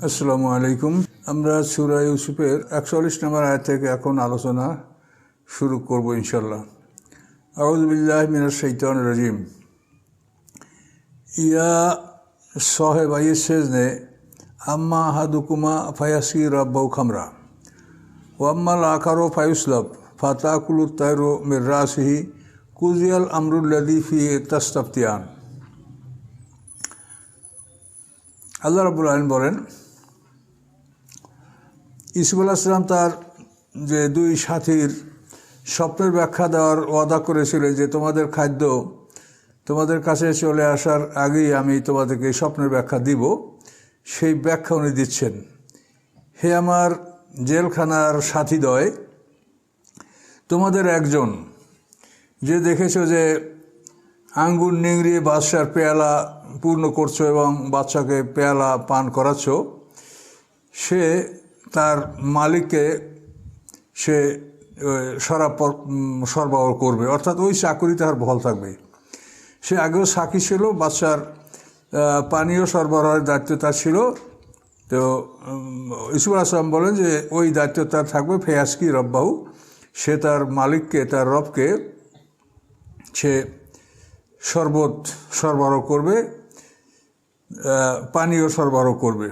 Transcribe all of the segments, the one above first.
আসসালামু আলাইকুম। আমরা সূরা ইউসুফের 41 নম্বর আয়াত থেকে এখন আলোচনা শুরু করব ইনশাল্লাহ। আউযু বিল্লাহি মিনাশ শাইতানির রাজিম। ইয়া সাহিবাই সিজনে আম্মা আহাদুকুমা ফায়াসি রাব্বাহু খামরা ওয়া আম্মাল আখারু ফায়ুসলাব ফাতাকুলুত তায়রু মির রাসিহি কুজিয়াল আমরুল্লাযী ফিহি তাস্তাফতিয়ান। আল্লাহ রাব্বুল আলামিন বলেন, ইউসুফ আলাইহিস সালাম তার যে দুই সাথীর স্বপ্নের ব্যাখ্যা দেওয়ার ওয়াদা করেছিলেন যে তোমাদের খাদ্য তোমাদের কাছে চলে আসার আগেই আমি তোমাদেরকে স্বপ্নের ব্যাখ্যা দিব, সেই ব্যাখ্যা উনি দিচ্ছেন। হে আমার জেলখানার সাথীদ্বয়, তোমাদের একজন যে দেখেছো যে আঙ্গুর নিংড়িয়ে বাদশার পেয়ালা পূর্ণ করছো এবং বাচ্চাকে পেয়ালা পান করাচ্ছ, সে তার মালিককে সে শরাব সরবরাহ করবে, অর্থাৎ ওই চাকুরি তার বহাল থাকবে। সে আগেও সাক্ষী ছিল, বাচ্চার পানীয় সরবরাহের দায়িত্ব তার ছিল। তো ইউসুফ আলাইহিস সালাম বলেন যে ওই দায়িত্ব তার থাকবে ফেয়াসকি রব্বাহু, সে তার মালিককে, তার রবকে সে শরবত সরবরাহ করবে, পানীয় সরবরাহ করবে।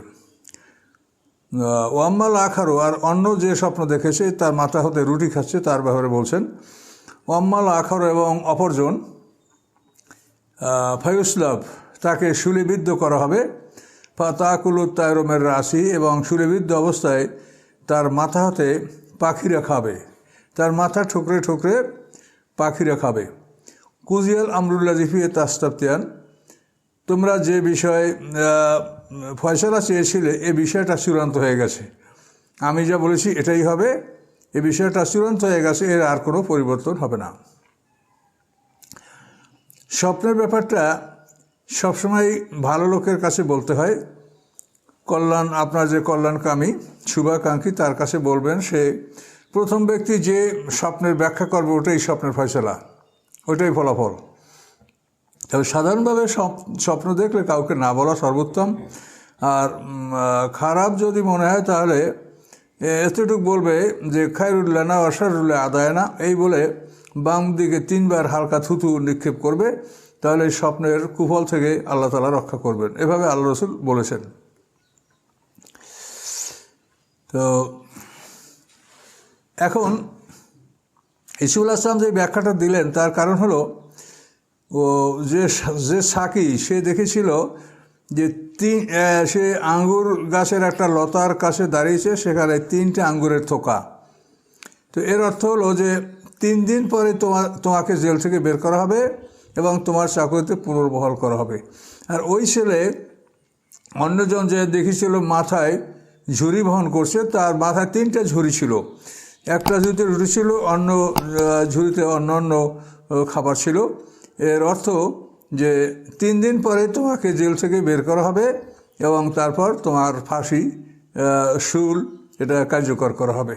ওয়াম্মাল আখারু, আর অন্য যে স্বপ্ন দেখেছে তার মাথা হতে রুটি খাচ্ছে তার ব্যাপারে বলছেন। ওয়াম্মাল আখারু, এবং অপরজন ফায়ুসলাব, তাকে শুলিবিদ্ধ করা হবে। ফাতাকুলুত তায়রু মির রাসি, এবং শুলিবিদ্ধ অবস্থায় তার মাথা হতে পাখিরা খাবে, তার মাথা ঠুকরে ঠুকরে পাখিরা খাবে। কুজিয়াল আমরুল্লাযী ফিহি তাস্তাফতিয়ান, তোমরা যে বিষয়ে ফয়সালা চেয়েছিলে এ বিষয়টা চূড়ান্ত হয়ে গেছে, আমি যা বলেছি এটাই হবে, এ বিষয়টা চূড়ান্ত হয়ে গেছে, এর আর কোনো পরিবর্তন হবে না। স্বপ্নের ব্যাপারটা সবসময় ভালো লোকের কাছে বলতে হয়। কল্যাণ, আপনার যে কল্যাণকামী শুভাকাঙ্ক্ষী তার কাছে বলবেন। সে প্রথম ব্যক্তি যে স্বপ্নের ব্যাখ্যা করবে ওটাই স্বপ্নের ফয়সালা, ওইটাই ফলাফল। তবে সাধারণভাবে স্বপ্ন দেখলে কাউকে না বলা সর্বোত্তম। আর খারাপ যদি মনে হয় তাহলে এতটুকু বলবে যে খায়রুল্লানা ওয়াশারুল্লাহ আদায়না, এই বলে বাম দিকে 3 বার হালকা থুতু নিক্ষেপ করবে, তাহলে স্বপ্নের কুফল থেকে আল্লাহ তাআলা রক্ষা করবেন। এভাবে আল্লাহ রাসূল বলেছেন। তো এখন ইউসুফ আলাইহিস সালাম যে ব্যাখ্যাটা দিলেন তার কারণ হলো, ও যে সাকি সে দেখেছিল যে সে আঙ্গুর গাছের একটা লতার কাছে দাঁড়িয়েছে, সেখানে 3টে আঙ্গুরের থোকা। তো এর অর্থ হলো যে 3 দিন পরে তোমাকে জেল থেকে বের করা হবে এবং তোমার চাকরিতে পুনর্বহাল করা হবে। আর ওই ছেলে অন্যজন যে দেখেছিল মাথায় ঝুড়ি বহন করছে, তার মাথায় 3টে ঝুড়ি ছিল, একটা ঝুড়িতে রুটি ছিল, অন্য ঝুড়িতে অন্য খাবার ছিল। এর অর্থ যে 3 দিন পরে তোমাকে জেল থেকে বের করা হবে এবং তারপর তোমার ফাঁসি, শুল, এটা কার্যকর করা হবে।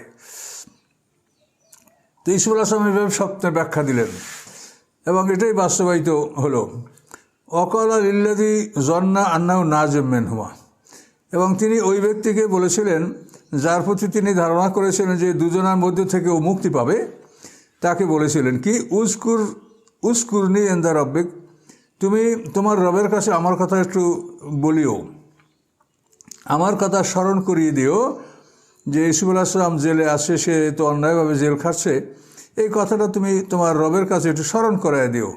তো ইউসুফ আলাইহিস সালাম এভাবে স্বপ্নের ব্যাখ্যা দিলেন এবং এটাই বাস্তবায়িত হলো। ওয়াকালা লিল্লাযী যন্না আন্নাহু নাজুম মিনহুমা, এবং তিনি ওই ব্যক্তিকে বলেছিলেন যার প্রতি তিনি ধারণা করেছিলেন যে দুজনের মধ্যে থেকে ও মুক্তি পাবে, তাকে বলেছিলেন কি, উজকুরনি ইনদা রাব্বিক, তুমি তোমার রবের কাছে আমার কথা একটু বলিও, আমার কথা স্মরণ করিয়ে দিও যে ইউসুফ আলাইহিস সালাম জেলে আসছে, সে তো অন্যায়ভাবে জেল খাটছে, এই কথাটা তুমি তোমার রবের কাছে একটু স্মরণ করায় দিও।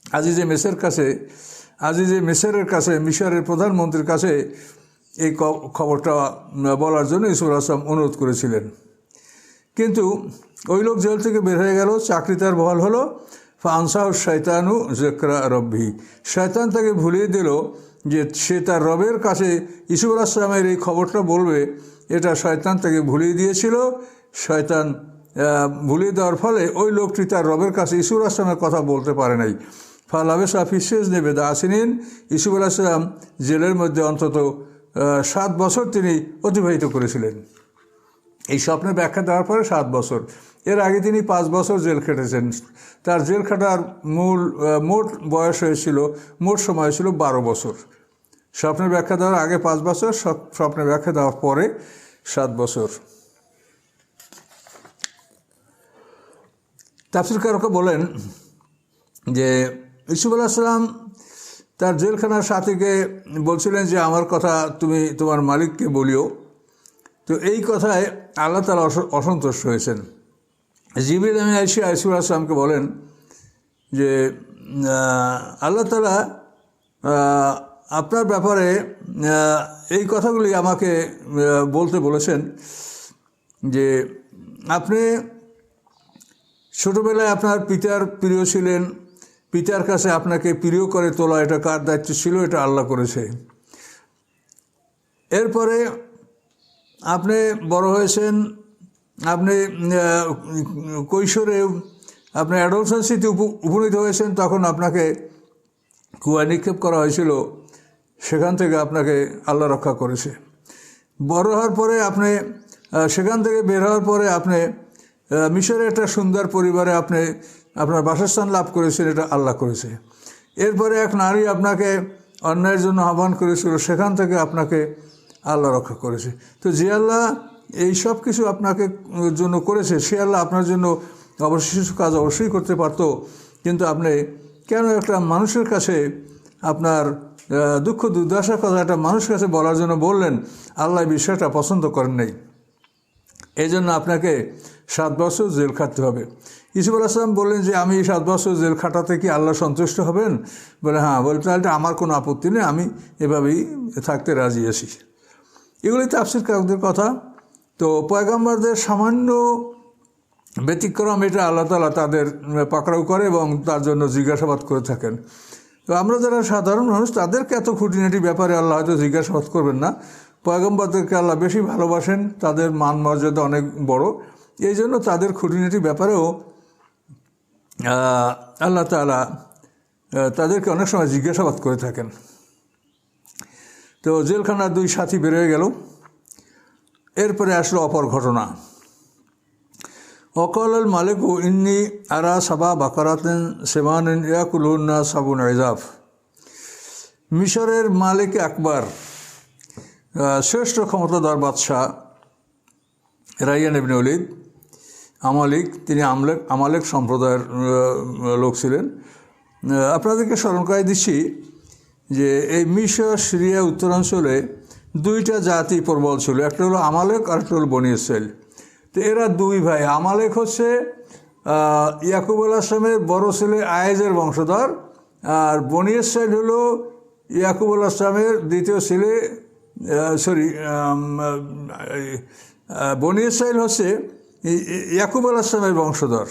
আজিজে মিসরের কাছে, মিশরের প্রধানমন্ত্রীর কাছে এই খবরটা বলার জন্য ইউসুফ আলাইহিস সালাম অনুরোধ করেছিলেন। কিন্তু ওই লোক জেল থেকে বের হয়ে গেল, চাকরি তার বহাল হলো। ফানসাহু শয়তানু যিকরা রব্বি, শয়তান তাকে ভুলিয়ে দিল যে সে তার রবের কাছে ইউসুফ আলাইহিস সালামের এই খবরটা বলবে, এটা শয়তান তাকে ভুলিয়ে দিয়েছিল। শয়তান ভুলিয়ে দেওয়ার ফলে ওই লোকটি তার রবের কাছে ইউসুফ আলাইহিস সালামের কথা বলতে পারে নাই। ফালাবিসা ফি সিজনি বিদআ সিনিন, ইউসুফ আলাইহিস সালাম জেলের মধ্যে অন্তত 7 বছর তিনি অতিবাহিত করেছিলেন। এই স্বপ্নের ব্যাখ্যা দেওয়ার পরে 7 বছর, এর আগে তিনি 5 বছর জেল খেটেছেন। তার জেল খাটার মোট বয়স হয়েছিল, মোট সময় ছিল 12 বছর। স্বপ্নের ব্যাখ্যা দেওয়ার আগে 5 বছর, স্বপ্নের ব্যাখ্যা দেওয়ার পরে 7 বছর। তাফসীরকাররা বলেন যে ইউসুফ আলাইহিস সালাম তার জেলখানার সাথীকে বলছিলেন যে আমার কথা তুমি তোমার মালিককে বলিও। তো এই কথায় আল্লাহ তাআলা অসন্তুষ্ট হয়েছেন। জিবরিল আমিন এসে ইউসুফ আলাইহিস সালামকে বলেন যে আল্লাহ তাআলা আপনার ব্যাপারে এই কথাগুলি আমাকে বলতে বলেছেন যে আপনি ছোটোবেলায় আপনার পিতার প্রিয় ছিলেন, পিতার কাছে আপনাকে প্রিয় করে তোলা এটা কার দায়িত্ব ছিল? এটা আল্লাহ করেছে। এরপরে আপনি বড় হয়েছেন, আপনি কৈশোরে আপনি অ্যাডোলসেন্সিতে উপনীত হয়েছেন, তখন আপনাকে কুয়ায় নিক্ষেপ করা হয়েছিল, সেখান থেকে আপনাকে আল্লাহ রক্ষা করেছে। বড় হওয়ার পরে আপনি সেখান থেকে বের হওয়ার পরে আপনি মিশরে একটা সুন্দর পরিবারে আপনি আপনার বাসস্থান লাভ করেছেন, এটা আল্লাহ করেছে। এরপরে এক নারী আপনাকে অন্যায়ের জন্য আহ্বান করেছিল, সেখান থেকে আপনাকে আল্লাহ রক্ষা করেছে। তো যে আল্লাহ এই সব কিছু আপনাকে জন্য করেছে, সে আল্লাহ আপনার জন্য অবশ্যই কিছু কাজ অবশ্যই করতে পারতো, কিন্তু আপনি কেন একটা মানুষের কাছে আপনার দুঃখ দুর্দশার কথা একটা মানুষের কাছে বলার জন্য বললেন? আল্লাহ বিষয়টা পছন্দ করেন নাই, এই জন্য আপনাকে 7 বছর জেল খাটতে হবে। ইউসুফ আলাইহিস সালাম বললেন যে আমি 7 বছর জেল খাটাতে কি আল্লাহ সন্তুষ্ট হবেন? বলে হ্যাঁ। বলে তাহলে আমার কোনো আপত্তি নেই, আমি এভাবেই থাকতে রাজি আছি। এগুলি তাফসীরকারদের কথা। তো পয়গম্বরদের সামান্য ব্যতিক্রম এটা আল্লাহ তাআলা তাদের পাকড়াও করে এবং তার জন্য জিজ্ঞাসাবাদ করে থাকেন। তো আমরা যারা সাধারণ মানুষ, তাদেরকে এত খুঁটিনাটি ব্যাপারে আল্লাহ হয়তো জিজ্ঞাসাবাদ করবেন না। পয়গম্বরদেরকে আল্লাহ বেশি ভালোবাসেন, তাদের মান মর্যাদা অনেক বড়, এই জন্য তাদের খুঁটিনাটি ব্যাপারেও আল্লাহ তাআলা তাদেরকে অনেক সময় জিজ্ঞাসাবাদ করে থাকেন। তো জেলখানার 2 সাথী বেরোয় গেল। এরপরে আসলো অপর ঘটনা। ওয়াকাল আল মালিকু ইন্নী আরা সাবা বাকারাতিন সিমানিন ইয়াকুলুন্না সাবুন ইজাফ। মিশরের মালিক আকবর, শ্রেষ্ঠ ক্ষমতাধর বাদশাহ রাইয়ান ইবনে ওলীদ আমালিক, তিনি আমালেক সম্প্রদায়ের লোক ছিলেন। আপনাদেরকে স্মরণ করাই দিচ্ছি যে এই মিশর সিরিয়া উত্তরাঞ্চলে 2টা জাতি প্রবল ছিল, একটা হলো আমালেক আর একটা হলো বনি ইসরাইল। তো এরা 2 ভাই। আমালেক হচ্ছে ইয়াকুব আলাইহিস সালামের বড় ছেলে আয়েজের বংশধর, আর বনি ইসরাইল হলো ইয়াকুব আলাইহিস সালামের দ্বিতীয় ছেলে, বনি ইসরাইল হচ্ছে ইয়াকুব আলাইহিস সালামের বংশধর।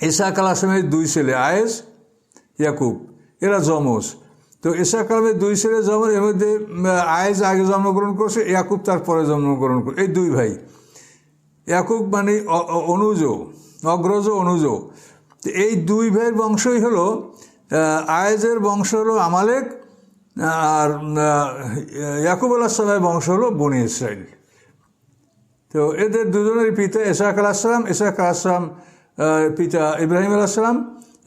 ইসহাক আলাইহিস সালামের 2 ছেলে আয়েজ, ইয়াকুব, এরা যমজ। তো ইসহাক আলাইহিস 2 ছেলে যমজ, এর মধ্যে আয়েজ আগে জন্মগ্রহণ করছে, ইয়াকুব তারপরে জন্মগ্রহণ করছে। এই 2 ভাই। ইয়াকুব মানে অনুজ, অগ্রজ অনুজ। তো এই 2 ভাইয়ের বংশই হলো, আয়েজের বংশ হলো আমালেক, আর ইয়াকুব আলাইহিস সালামের বংশ হলো বনি ইসরাইল। তো এদের দুজনেরই পিতা ইসহাক আলাইহিস সালাম। ইসহাক আলাইহিস সালাম পিতা ইব্রাহিম আলাইহিস সালাম,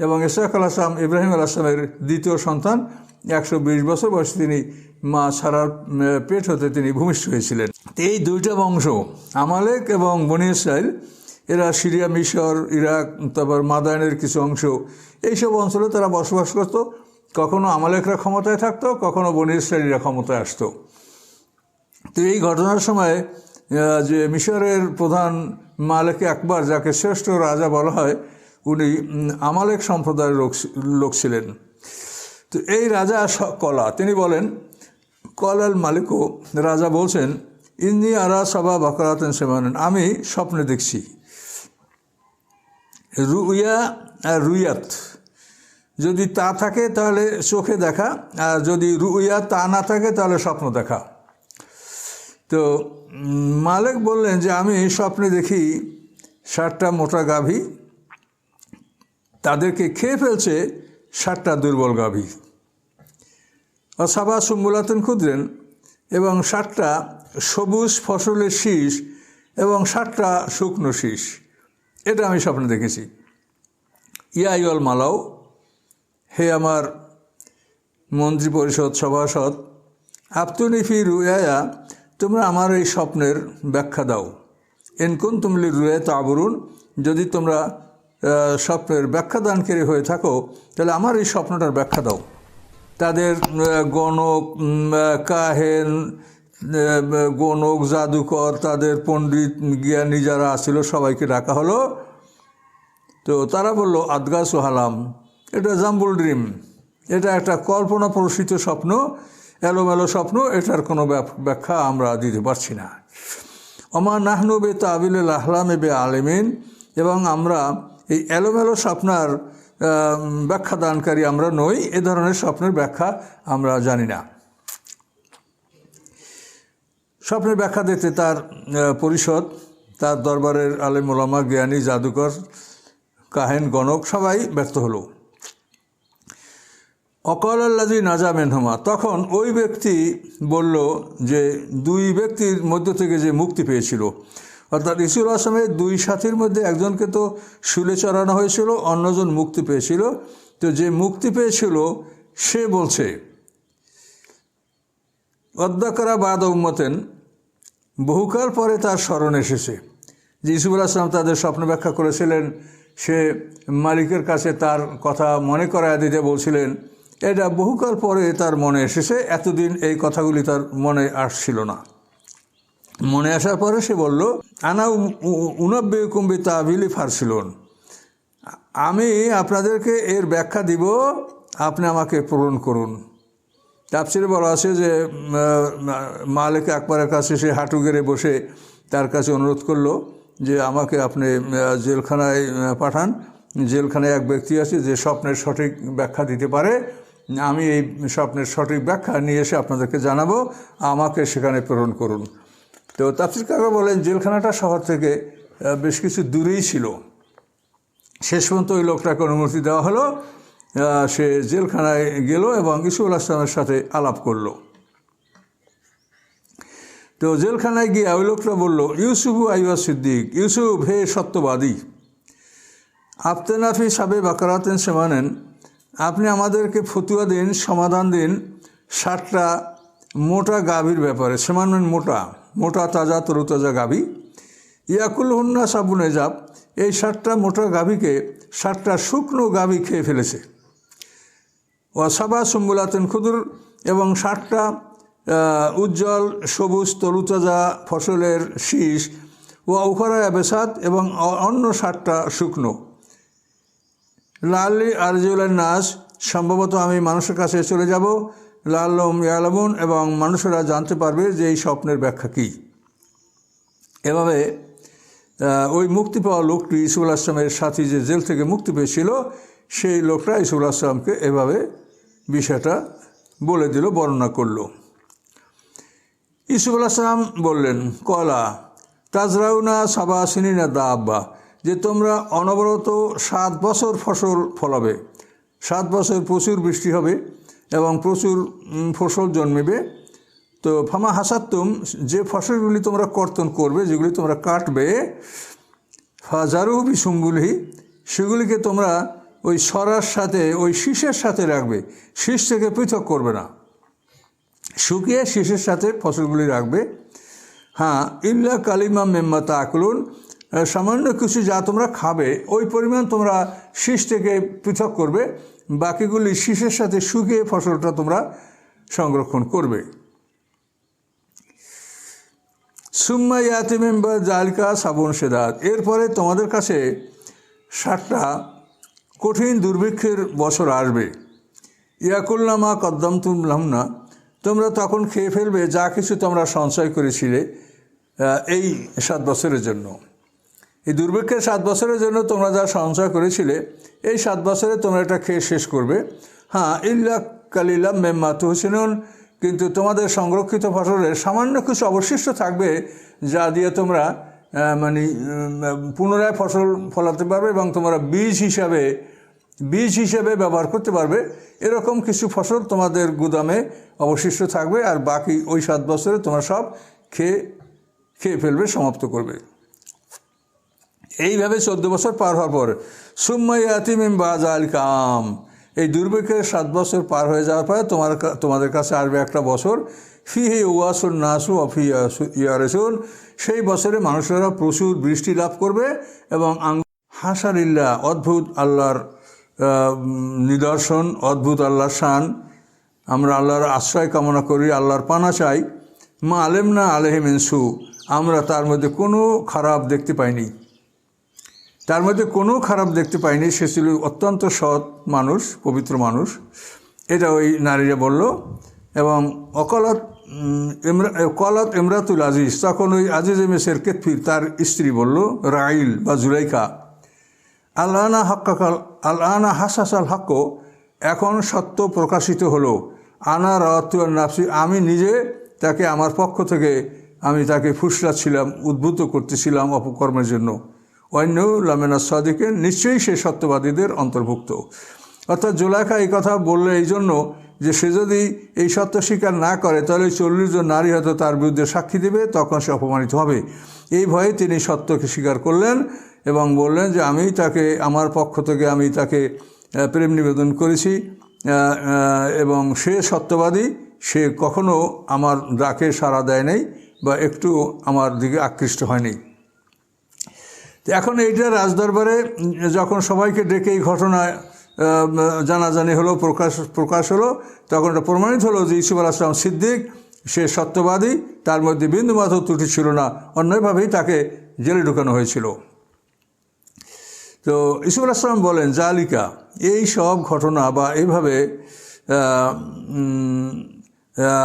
এবং ইসহাক আলাইহিস সালাম ইব্রাহিম আলাইহিস সালামের দ্বিতীয় সন্তান। 120 বছর বয়সে তিনি মা সারার পেট হতে তিনি ভূমিষ্ঠ হয়েছিলেন। এই 2টা বংশ আমালেক এবং বনি ইসরাইল, এরা সিরিয়া, মিশর, ইরাক, তারপর মাদায়েনের কিছু অংশ, এইসব অঞ্চলে তারা বসবাস করত। কখনো আমালেকরা ক্ষমতায় থাকতো, কখনো বনি ইসরাইলিরা ক্ষমতায় আসতো। তো এই ঘটনার সময় যে মিশরের প্রধান মালিক আকবর, যাকে শ্রেষ্ঠ রাজা বলা হয়, উনি আমালেক সম্প্রদায়ের লোক ছিলেন। তো এই রাজা কলা, তিনি বলেন কল আল মালিকও, রাজা বলছেন ইন্নী আরা সাবা বাকারাতিন সিমানিন, আমি স্বপ্নে দেখছি। রুইয়া আর রুইয়াত, যদি তা থাকে তাহলে চোখে দেখা, আর যদি রুইয়া তা না থাকে তাহলে স্বপ্ন দেখা। তো মালিক বললেন যে আমি স্বপ্নে দেখি 60টা মোটা গাভী, তাদেরকে খেয়ে ফেলছে 60টা দুর্বল গাভী। সাবা সুম্বুলাতেন খুদ্রেন, এবং 60টা সবুজ ফসলের শীষ এবং 60টা শুকনো শীষ। এটা আমি স্বপ্নে দেখেছি। ইয়া আইয়ুল মালাউ, হে আমার মন্ত্রী পরিষদ সভাসদ, আপ্তুনি ফি রুয়ায়া, তোমরা আমার এই স্বপ্নের ব্যাখ্যা দাও। এনকুন তুমলি রুয়া তাবরুন, যদি তোমরা স্বপ্নের ব্যাখ্যা দানকারী হয়ে থাকো তাহলে আমার এই স্বপ্নটার ব্যাখ্যা দাও। তাদের গণক, কাহেন, গণক, জাদুকর, তাদের পণ্ডিত জ্ঞানী যারা আসছিল সবাইকে ডাকা হলো। তো তারা বলল আদগাস হালাম, এটা জাম্বুল ড্রিম, এটা একটা কল্পনা প্রসূত স্বপ্ন, এলোমেলো স্বপ্ন, এটার কোনো ব্যাখ্যা আমরা দিতে পারছি না। ওমা নাহনু বে তাবিল আহলাম বে আলেমিন, এবং আমরা এই এলোমেলো স্বপ্নার ব্যাখ্যা দানকারী আমরা নই, এ ধরনের স্বপ্নের ব্যাখ্যা আমরা জানি না। স্বপ্নের ব্যাখ্যা দিতে তার পরিষদ, তার দরবারের আলেম ওলামা, জ্ঞানী, জাদুকর, কাহেন, গণক সবাই ব্যর্থ হলো। অকল আল্লাযী নাজা মিনহুমা, তখন ওই ব্যক্তি বলল যে দুই ব্যক্তির মধ্য থেকে যে মুক্তি পেয়েছিল, অর্থাৎ ইসুল আসলামের দুই সাথীর মধ্যে একজনকে তো শুলে চড়ানো হয়েছিল, অন্যজন মুক্তি পেয়েছিল। তো যে মুক্তি পেয়েছিল সে বলছে অদ্যাকরা বাদ উম্মতেন, বহুকাল পরে তার স্মরণ এসেছে যে ইসুফ আসলাম তাদের স্বপ্ন ব্যাখ্যা করেছিলেন, সে মালিকের কাছে তার কথা মনে করায় দিতে বলছিলেন, এটা বহুকাল পরে তার মনে এসেছে, এতদিন এই কথাগুলি তার মনে আসছিল না। মনে আসার পরে সে বলল আনা উনব্বে কুম্বি তাবিলি ফারসিলন, আমি আপনাদেরকে এর ব্যাখ্যা দিব, আপনি আমাকে পূরণ করুন। তাফসিরে বলা আছে যে মালিক আকবরের কাছে সে হাঁটু গেড়ে বসে তার কাছে অনুরোধ করলো যে আমাকে আপনি জেলখানায় পাঠান, জেলখানায় এক ব্যক্তি আছে যে স্বপ্নের সঠিক ব্যাখ্যা দিতে পারে, আমি এই স্বপ্নের সঠিক ব্যাখ্যা নিয়ে এসে আপনাদেরকে জানাবো, আমাকে সেখানে প্রেরণ করুন। তো তাফসির কাকা বলেন জেলখানাটা শহর থেকে বেশ কিছু দূরেই ছিল। শেষ পর্যন্ত ওই লোকটাকে অনুমতি দেওয়া হলো, সে জেলখানায় গেল এবং ইসুফ আসলামের সাথে আলাপ করলো। তো জেলখানায় গিয়ে ওই লোকটা বলল ইউসুফ আইয়া সিদ্দিক, ইউসুফ হে সত্যবাদী, আফতেনাফি সাবে বাকারাতেন সেমানেন, আপনি আমাদেরকে ফতুয়া দিন, সমাধান দিন 60টা মোটা গাভীর ব্যাপারে। সেমানেন মোটা, মোটা তাজা তরুতাজা গাভী, ইয়াকুল হন্না সাবুনে জাব, এই 60টা মোটা গাভীকে 60টা শুকনো গাভী খেয়ে ফেলেছে। ও সাবা সুম্বুলাতেন খুদুর, এবং 60টা উজ্জ্বল সবুজ তরুতাজা ফসলের শীষ, ও উখারা আবেসাত, এবং অন্য 60টা শুকনো। লাল্লি আরজুলের নাস, সম্ভবত আমি মানুষের কাছে চলে যাব, লাল্লম ইয়ালামুন, এবং মানুষেরা জানতে পারবে যে এই স্বপ্নের ব্যাখ্যা কী। এভাবে ওই মুক্তি পাওয়া লোকটি ইসুফ আসলামের সাথী যে জেল থেকে মুক্তি পেয়েছিল, সেই লোকটা ইসুফ আসলামকে এভাবে বিষয়টা বলে দিল, বর্ণনা করল। ইসুফ আসলাম বললেন কলা তাজরাউনা সাবা সিনিনা দা আব্বা, যে তোমরা অনবরত 7 বছর ফসল ফলাবে, 7 বছর প্রচুর বৃষ্টি হবে এবং প্রচুর ফসল জন্মেবে। তো ফামা হাসাত্তুম, যে ফসলগুলি তোমরা কর্তন করবে, যেগুলি তোমরা কাটবে, ফাজারু বিসুম্বুলহি, সেগুলিকে তোমরা ওই সরার সাথে, ওই শীষের সাথে রাখবে, শীষ থেকে পৃথক করবে না, শুকিয়ে শীষের সাথে ফসলগুলি রাখবে। হ্যাঁ, ইল্লা কালিমা মেম্মা তাকুলুন, সামান্য কিছু যা তোমরা খাবে ওই পরিমাণ তোমরা শীষ থেকে পৃথক করবে, বাকিগুলি শীষের সাথে শুকিয়ে ফসলটা তোমরা সংরক্ষণ করবে। সুম্মা ইয়াতি মেম্বা জালকা সাবুন সেদাত, এরপরে তোমাদের কাছে 60টা কঠিন দুর্ভিক্ষের বছর আসবে। ইয়াকুল্লামা কদ্দামতুম লাহুন্না, তোমরা তখন খেয়ে ফেলবে যা কিছু তোমরা সঞ্চয় করেছিলে এই 7 বছরের জন্য। এই দুর্ভিক্ষের 7 বছরের জন্য তোমরা যা সঞ্চয় করেছিলে এই 7 বছরে তোমরা এটা খেয়ে শেষ করবে। হ্যাঁ, ইল্লা কালিলাম মেম্মা তুহসিনুন, কিন্তু তোমাদের সংরক্ষিত ফসলের সামান্য কিছু অবশিষ্ট থাকবে যা দিয়ে তোমরা পুনরায় ফসল ফলাতে পারবে এবং তোমরা বীজ হিসাবে ব্যবহার করতে পারবে। এরকম কিছু ফসল তোমাদের গুদামে অবশিষ্ট থাকবে, আর বাকি ওই 7 বছরে তোমরা সব খেয়ে ফেলবে, সমাপ্ত করবে। এইভাবে 14 বছর পার হওয়ার পর সুম্মা ইয়াতি মিন বাযাল কাম, এই দুর্ভিক্ষের 7 বছর পার হয়ে যাওয়ার পরে তোমাদের কাছে আসবে একটা বছর, ফিহি ওয়াসুন নাসু অফি ইয়ারেসুন, সেই বছরে মানুষেরা প্রচুর বৃষ্টি লাভ করবে এবং হাসারিল্লা, অদ্ভুত আল্লাহর নিদর্শন, অদ্ভুত আল্লাহর শান। আমরা আল্লাহর আশ্রয় কামনা করি, আল্লাহর পানা চাই। মা আলেম না আলহিম ইনসু, আমরা তার মধ্যে কোনো খারাপ দেখতে পাইনি, তার মধ্যে কোনো খারাপ দেখতে পাইনি। সে ছিল অত্যন্ত সৎ মানুষ, পবিত্র মানুষ, এটা ওই নারীরা বলল। এবং কলাত ইমরাতুল আজিজ, তখন ওই আজিজ মেসের কেতফির তার স্ত্রী বলল, রাইল বা জুলাইখা, আল্লানা হাক্কাকাল আল্লানা হাসাসাল হাক্ক, এখন সত্য প্রকাশিত হলো। আনা রাওয়াতুল নাফসি, আমি নিজে তাকে আমার পক্ষ থেকে আমি তাকে ফুসলাচ্ছিলাম, উদ্বুদ্ধ করতেছিলাম অপকর্মের জন্য। অন্য লামেনা সাদিকের, নিশ্চয়ই সে সত্যবাদীদের অন্তর্ভুক্ত। অর্থাৎ জুলাইখা এই কথা বললে এই জন্য যে সে যদি এই সত্য স্বীকার না করে তাহলে 40 জন নারী হয়তো তার বিরুদ্ধে সাক্ষী দেবে, তখন সে অপমানিত হবে। এই ভয়ে তিনি সত্যকে স্বীকার করলেন এবং বললেন যে আমি তাকে আমার পক্ষ থেকে আমি তাকে প্রেম নিবেদন করেছি এবং সে সত্যবাদী, সে কখনো আমার ডাকে সাড়া দেয় নাই বা একটু আমার দিকে আকৃষ্ট হয়নি। এখন এইটা রাজদরবারে যখন সবাইকে ডেকে এই ঘটনা জানাজানি হলো, প্রকাশ হলো, তখন এটা প্রমাণিত হলো যে ইউসুফ আলাইহিস সালাম সিদ্দিক, সে সত্যবাদী, তার মধ্যে বিন্দুমাত্র ত্রুটি ছিল না, অন্যভাবেই তাকে জেলে ঢুকানো হয়েছিল। তো ইউসুফ আলাইহিস সালাম বলেন, জালিকা, এই সব ঘটনা বা এইভাবে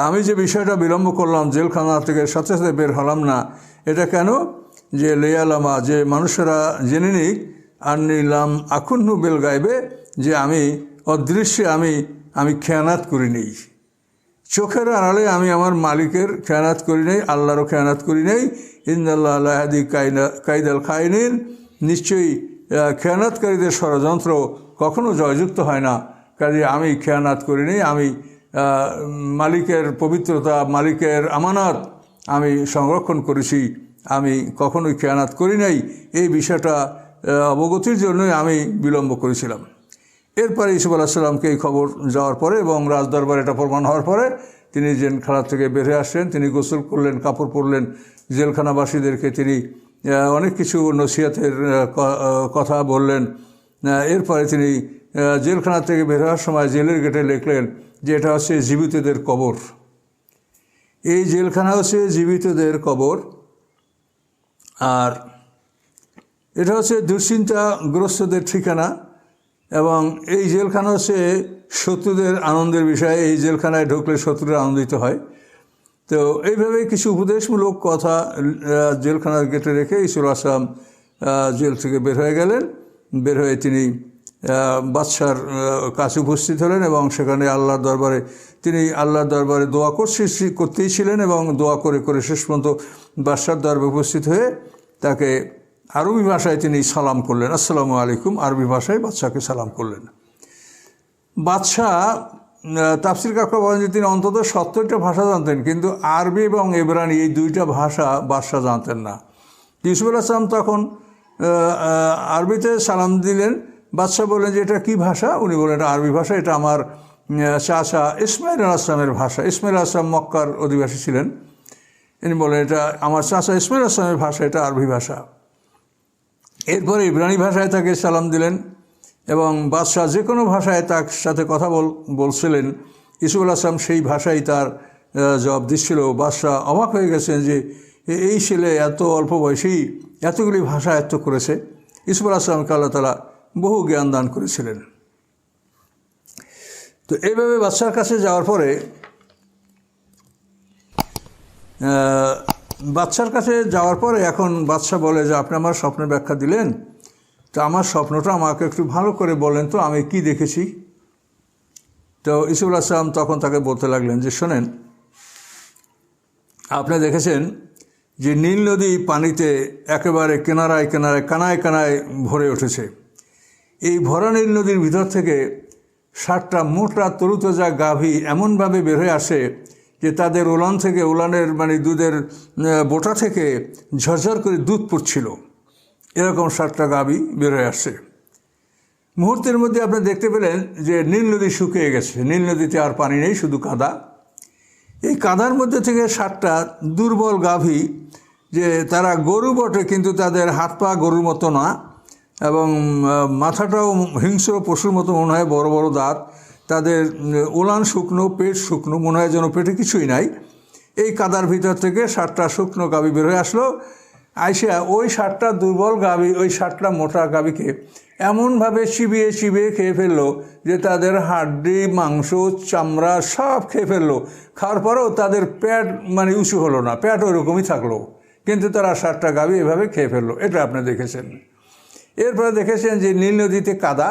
আমি যে বিষয়টা বিলম্ব করলাম, জেলখানা থেকে সাথে সাথে বের হলাম না, এটা কেন? যে লেয়ালামা, যে মানুষেরা জেনে নিক, আর নিলাম আকুন্নু বেল গাইবে, যে আমি অদৃশ্যে আমি খেয়ানাত করি নেই, চোখের আড়ালে আমি আমার মালিকের খেয়ানাত করি নেই, আল্লাহরও খেয়ানাত করি নেই। ইন্নাল্লাহ লা ইয়াহদি কাইদাল খাইনিন, নিশ্চয়ই খেয়ানাতকারীদের ষড়যন্ত্র কখনো জয়যুক্ত হয় না। কাজে আমি খেয়ানাত করি নেই, আমি মালিকের পবিত্রতা, মালিকের আমানত আমি সংরক্ষণ করেছি, আমি কখনোই খেয়ানাত করি নাই। এই বিষয়টা অবগতির জন্যই আমি বিলম্ব করেছিলাম। এরপরে ইউসুফ আলাইহিস সালামকে এই খবর যাওয়ার পরে এবং রাজদরবারে এটা প্রমাণ হওয়ার পরে তিনি জেলখানা থেকে বেরিয়ে আসলেন, তিনি গোসল করলেন, কাপড় পরলেন, জেলখানাবাসীদেরকে তিনি অনেক কিছু নসিহতের কথা বললেন। এরপরে তিনি জেলখানা থেকে বের হওয়ার সময় জেলের গেটে লিখলেন যে এটা হচ্ছে জীবিতদের কবর, এই জেলখানা হচ্ছে জীবিতদের কবর, আর এটা হচ্ছে দুশ্চিন্তাগ্রস্তদের ঠিকানা, এবং এই জেলখানা হচ্ছে শত্রুদের আনন্দের বিষয়, এই জেলখানায় ঢুকলে শত্রুরা আনন্দিত হয়। তো এইভাবে কিছু উপদেশমূলক কথা জেলখানার গেটে রেখে ইউসুফ আলাইহিস সালাম জেল থেকে বের হয়ে গেলেন। বের হয়ে তিনি বাদশার কাছে উপস্থিত হলেন এবং সেখানে আল্লাহর দরবারে তিনি আল্লাহর দরবারে দোয়া করতেই ছিলেন এবং দোয়া করে করে শেষ পর্যন্ত বাদশার দরবারে উপস্থিত হয়ে তাকে আরবি ভাষায় তিনি সালাম করলেন, আসসালামু আলাইকুম, আরবি ভাষায় বাদশাকে সালাম করলেন। বাদশাহ তাফসীর কাকা বলেন যে তিনি অন্তত 70টা ভাষা জানতেন, কিন্তু আরবি এবং এব্রানি এই দুইটা ভাষা বাদশাহ জানতেন না। ইউসুফ আলাইহিস সালাম তখন আরবিতে সালাম দিলেন। বাদশাহ বললেন যে এটা কী ভাষা? উনি বললেন এটা আরবি ভাষা, এটা আমার চাচা ইসমাইল আলাইহিস সালামের ভাষা। ইসমাইল আলাইহিস সালাম মক্কার অধিবাসী ছিলেন। ইনি বললেন এটা আমার চাচা ইসমাইল আলাইহিস সালামের ভাষা, এটা আরবি ভাষা। এরপরে ইব্রানি ভাষায় তাকে সালাম দিলেন এবং বাদশাহ যে কোনো ভাষায় তার সাথে কথা বলছিলেন, ইউসুফ আলাইহিস সালাম সেই ভাষাই তার জবাব দিচ্ছিল। বাদশাহ অবাক হয়ে গেছেন যে এই ছেলে এত অল্প বয়সেই এতগুলি ভাষা আয়ত্ত করেছে। ইউসুফ আলাইহিস সালামকে আল্লাহ তাআলা বহু জ্ঞান দান করেছিলেন। তো এইভাবে বাদশার কাছে যাওয়ার পরে এখন বাদশাহ বলে যে আপনি আমার স্বপ্নের ব্যাখ্যা দিলেন, তো আমার স্বপ্নটা আমাকে একটু ভালো করে বলেন তো, আমি কি দেখেছি। তো ইউসুফ আলাইহিস সালাম তখন তাকে বলতে লাগলেন যে শোনেন, আপনি দেখেছেন যে নীল নদী পানিতে একেবারে কিনারায় কিনারায় কানায় কানায় ভরে উঠেছে। এই ভরা নীল নদীর ভিতর থেকে 60টা মোটা তরুতাজা গাভী এমনভাবে বের হয়ে আসে যে তাদের উলানের মানে দুধের বোটা থেকে ঝরঝর করে দুধ পড়ছিল, এরকম 60টা গাভী বের হয়ে আসছে। মুহূর্তের মধ্যে আপনি দেখতে পেলেন যে নীল নদী শুকিয়ে গেছে, নীল নদীতে আর পানি নেই, শুধু কাদা। এই কাদার মধ্যে থেকে 7টা দুর্বল গাভী, যে তারা গরু বটে কিন্তু তাদের হাত পা গরুর মতো না, এবং মাথাটাও হিংস্র পশুর মতো মনে হয়, বড় বড় দাঁত, তাদের উলান শুকনো, পেট শুকনো, মনে হয় যেন পেটে কিছুই নাই। এই কাদার ভিতর থেকে 7টা শুকনো গাভী বের হয়ে আসলো। আইসা ওই 7টা দুর্বল গাভী, ওই 7টা মোটা গাভীকে এমনভাবে চিবিয়ে চিবিয়ে খেয়ে ফেললো যে তাদের হাড্ডি, মাংস, চামড়া সব খেয়ে ফেললো। খাওয়ার পরেও তাদের পেট মানে উঁচু হলো না, পেট ওইরকমই থাকলো, কিন্তু তারা 7টা গাভী এভাবে খেয়ে ফেললো। এটা আপনি দেখেছেন। এরপরে দেখেছেন যে নীল নদীতে কাদা,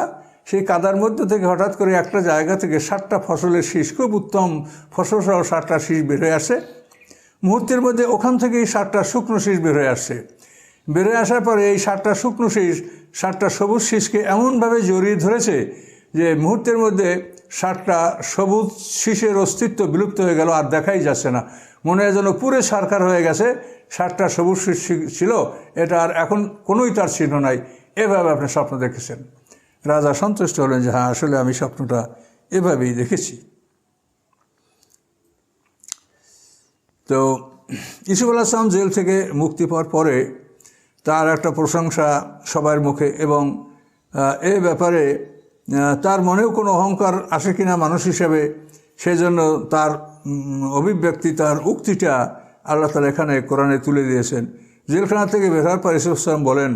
সেই কাদার মধ্যে থেকে হঠাৎ করে একটা জায়গা থেকে 7টা ফসলের শীষ, খুব উত্তম ফসল সহ 7টা শীষ বের হয়ে আসে। মুহূর্তের মধ্যে ওখান থেকেই 7টা শুকনো শীষ বের হয়ে আসছে। বের হয়ে আসার পরে এই 7টা শুকনো শীষ 7টা সবুজ শীষকে এমনভাবে জড়িয়ে ধরেছে যে মুহূর্তের মধ্যে 7টা সবুজ শীষের অস্তিত্ব বিলুপ্ত হয়ে গেল, আর দেখাই যাচ্ছে না। মনে হয় যেন পুরে সারকার হয়ে গেছে। 7টা সবুজ শীষ ছিল, এটা আর এখন কোনোই তার চিহ্ন নাই। এভাবে আপনি স্বপ্ন দেখেছেন। রাজা সন্তুষ্ট হলেন যে হ্যাঁ, আসলে আমি স্বপ্নটা এভাবেই দেখেছি। তো ইউসুফ আলাইহিস সালাম জেল থেকে মুক্তি পাওয়ার পরে তার একটা প্রশংসা সবার মুখে, এবং এ ব্যাপারে তার মনেও কোনো অহংকার আসে কিনা মানুষ হিসেবে, সেজন্য তার অভিব্যক্তি, তার উক্তিটা আল্লাহ তাআলা এখানে কোরআনে তুলে দিয়েছেন। জেলখানা থেকে বের হওয়ার পর ইউসুফ সালাম বলেন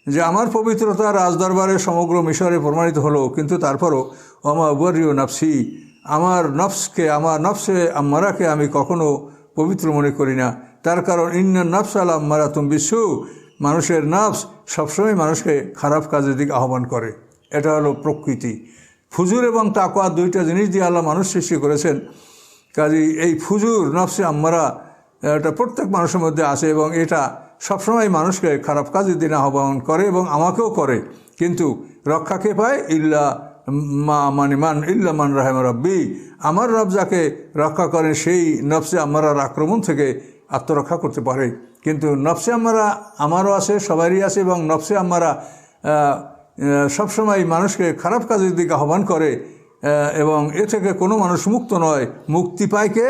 যে আমার পবিত্রতা রাজদরবারে সমগ্র মিশরে প্রমাণিত হলো, কিন্তু তারপরও ওমা উবারিউ নাফসি, আমার নফসকে, আমার নফসে আম্মারাকে আমি কখনো পবিত্র মনে করি না। তার কারণ ইন্না নফস আল আম্মারাতুম বিসু, মানুষের নফস সবসময় মানুষকে খারাপ কাজের দিকে আহ্বান করে। এটা হলো প্রকৃতি। ফুজুর এবং তাকওয়া দুইটা জিনিস দিয়ে আল্লাহ মানুষ সৃষ্টি করেছেন। কাজেই এই ফুজুর, নফসে আম্মারা, এটা প্রত্যেক মানুষের মধ্যে আছে, এবং এটা সবসময় মানুষকে খারাপ কাজের দিকে আহ্বান করে, এবং আমাকেও করে। কিন্তু রক্ষা কে পায়? ইল্লা মান রাহেমা রব্বি, আমার রব যাকে রক্ষা করেন সেই নফসে আম্মারার আক্রমণ থেকে আত্মরক্ষা করতে পারে। কিন্তু নফসে আম্মারা আমারও আছে, সবারই আছে, এবং নফসে আম্মারা সবসময় মানুষকে খারাপ কাজের দিকে আহ্বান করে, এবং এ থেকে কোনো মানুষ মুক্ত নয়। মুক্তি পায় কে?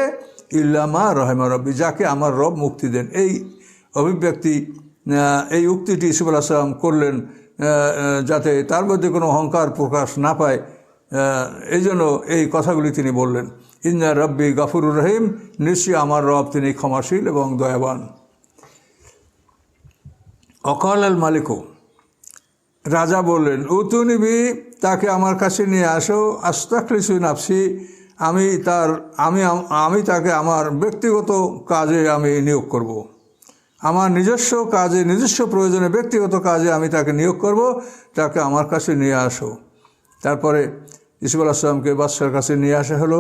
ইল্লা মা রাহেমা রব্বি, যাকে আমার রব মুক্তি দেন। এই অভিব্যক্তি, এই উক্তিটি ইউসুফ আলাইহিস সালাম করলেন যাতে তার মধ্যে কোনো অহংকার প্রকাশ না পায়। এই জন্য এই কথাগুলি তিনি বললেন। ইন্না রব্বি গাফুরুর রহিম, নিশ্চয়ই আমার রব তিনি ক্ষমাশীল এবং দয়াবান। অকাল আল মালিকু, রাজা বললেন উতুনিবি, তাকে আমার কাছে নিয়ে আসো, আস্তাখলিসু নাফসি, আমি তাকে আমার ব্যক্তিগত কাজে আমি নিয়োগ করব। আমার নিজস্ব কাজে, নিজস্ব প্রয়োজনে, ব্যক্তিগত কাজে আমি তাকে নিয়োগ করব, তাকে আমার কাছে নিয়ে আসো। তারপরে ইউসুফ আলাইহিস সালামকে বাদশার কাছে নিয়ে আসা হলো,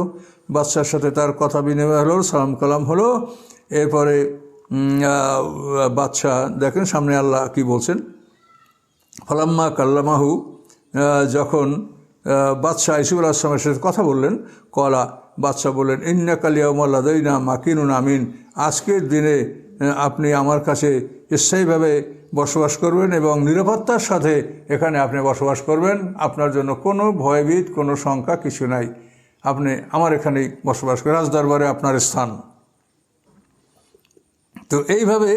বাদশার সাথে তার কথা বিনিময় হলো, সালাম কালাম হলো। এরপরে বাদশাহ দেখেন সামনে আল্লাহ কি বলছেন। ফালাম্মা কাল্লামাহু, যখন বাদশাহ ইউসুফ আলাইহিস সালামের সাথে কথা বললেন, কলা, বাদশাহ বললেন ইন্নাকাল ইয়াউমা লাদাইনা মাকিনুন আমিন, আজকের দিনে আপনি আমার কাছে স্থায়ীভাবে বসবাস করবেন এবং নিরাপত্তার সাথে এখানে আপনি বসবাস করবেন। আপনার জন্য কোনো ভয়ভীত, কোনো শঙ্কা কিছু নাই। আপনি আমার এখানেই বসবাস করেন, রাজদরবারে আপনার স্থান। তো এইভাবে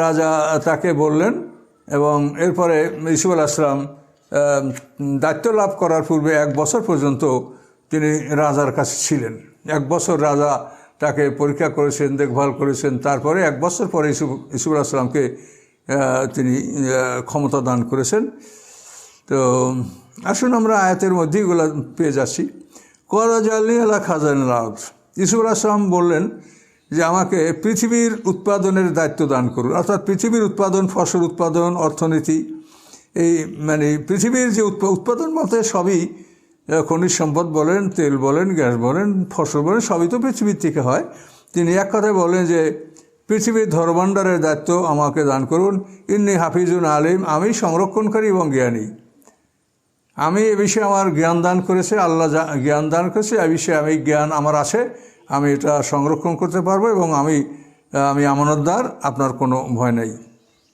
রাজা তাকে বললেন, এবং এরপরে ইউসুফ আলাইহিস সালাম দায়িত্ব লাভ করার পূর্বে 1 বছর পর্যন্ত তিনি রাজার কাছে ছিলেন। 1 বছর রাজা তাকে পরীক্ষা করেছেন, দেখভাল করেছেন। তারপরে 1 বছর পরে ইউসুফ আলাইহিস সালামকে তিনি ক্ষমতা দান করেছেন। তো আসুন আমরা আয়াতের মধ্যে এগুলো পেয়ে যাচ্ছি। কলা জালনি আলা খাজানিল আরদ, ইউসুফ আলাইহিস সালাম বললেন যে আমাকে পৃথিবীর উৎপাদনের দায়িত্ব দান করুন। অর্থাৎ পৃথিবীর উৎপাদন, ফসল উৎপাদন, অর্থনীতি, এই মানে পৃথিবীর যে উৎপাদন বলতে সবই, খনিজ সম্পদ বলেন, তেল বলেন, গ্যাস বলেন, ফসল বলেন, সবই তো পৃথিবীর থেকে হয়। তিনি এক কথায় বলেন যে পৃথিবীর ধরভাণ্ডারের দায়িত্ব আমাকে দান করুন। ইন্নী হাফিজুন আলিম, আমি সংরক্ষণকারী এবং জ্ঞানী। আমি এ বিষয়ে আমার জ্ঞান দান করেছে, আল্লাহ জ্ঞান দান করেছে, এ বিষয়ে আমি জ্ঞান আমার আছে, আমি এটা সংরক্ষণ করতে পারবো, এবং আমি আমানতদার, আপনার কোনো ভয় নেই।